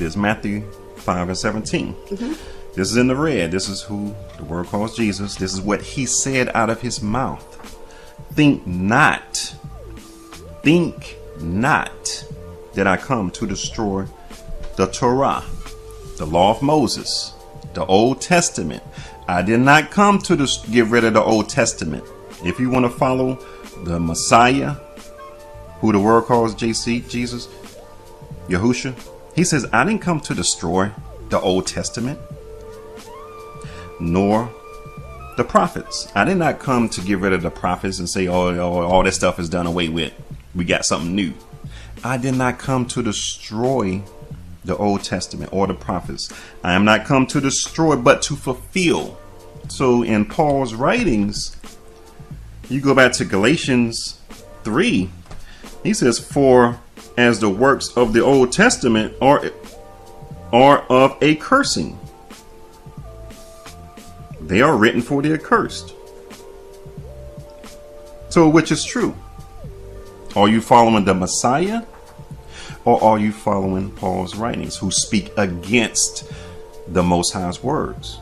this. Matthew 5 and 17. This is in the red. This is who the word calls Jesus. This is what he said out of his mouth. Think not that I come to destroy the Torah, the law of Moses, the Old Testament. I did not come to get rid of the Old Testament. If you want to follow the Messiah, who the word calls Jesus, Yahusha, he says, I didn't come to destroy the Old Testament, nor the prophets. I did not come to get rid of the prophets and say, oh, all this stuff is done away with. We got something new. I did not come to destroy the Old Testament or the prophets. I am not come to destroy, but to fulfill. So in Paul's writings, you go back to Galatians 3, he says, for as the works of the Old Testament are of a cursing, they are written for the accursed. So which is true? Are you following the Messiah, or are you following Paul's writings, who speak against the Most High's words?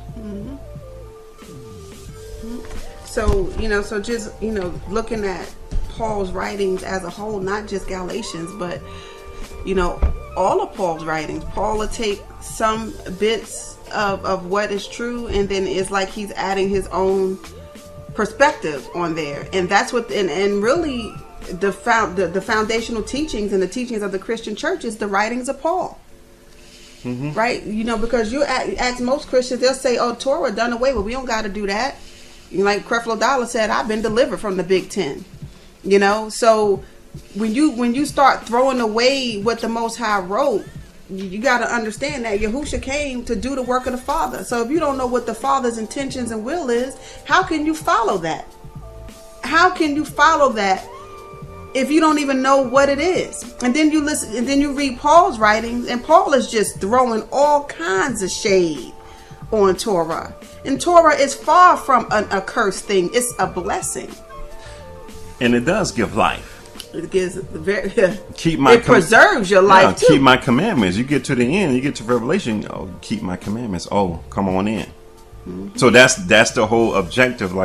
So, so just, looking at Paul's writings as a whole, not just Galatians, but, all of Paul's writings, Paul will take some bits of what is true, and then it's like he's adding his own perspective on there. And that's what, and really the foundational teachings and the teachings of the Christian church is the writings of Paul. Right? Because you ask most Christians, they'll say, oh, Torah done away with. We don't got to do that. Like Creflo Dollar said, I've been delivered from the Big Ten. So when you start throwing away what the Most High wrote, you got to understand that Yahusha came to do the work of the Father. So if you don't know what the Father's intentions and will is, how can you follow that? How can you follow that if you don't even know what it is? And then you listen, and then you read Paul's writings, and Paul is just throwing all kinds of shade on Torah. And Torah is far from an accursed thing. It's a blessing. And it does give life. It gives preserves your life too. Keep my commandments. You get to the end, you get to Revelation. Oh, keep my commandments. Oh, come on in. So that's the whole objective. Like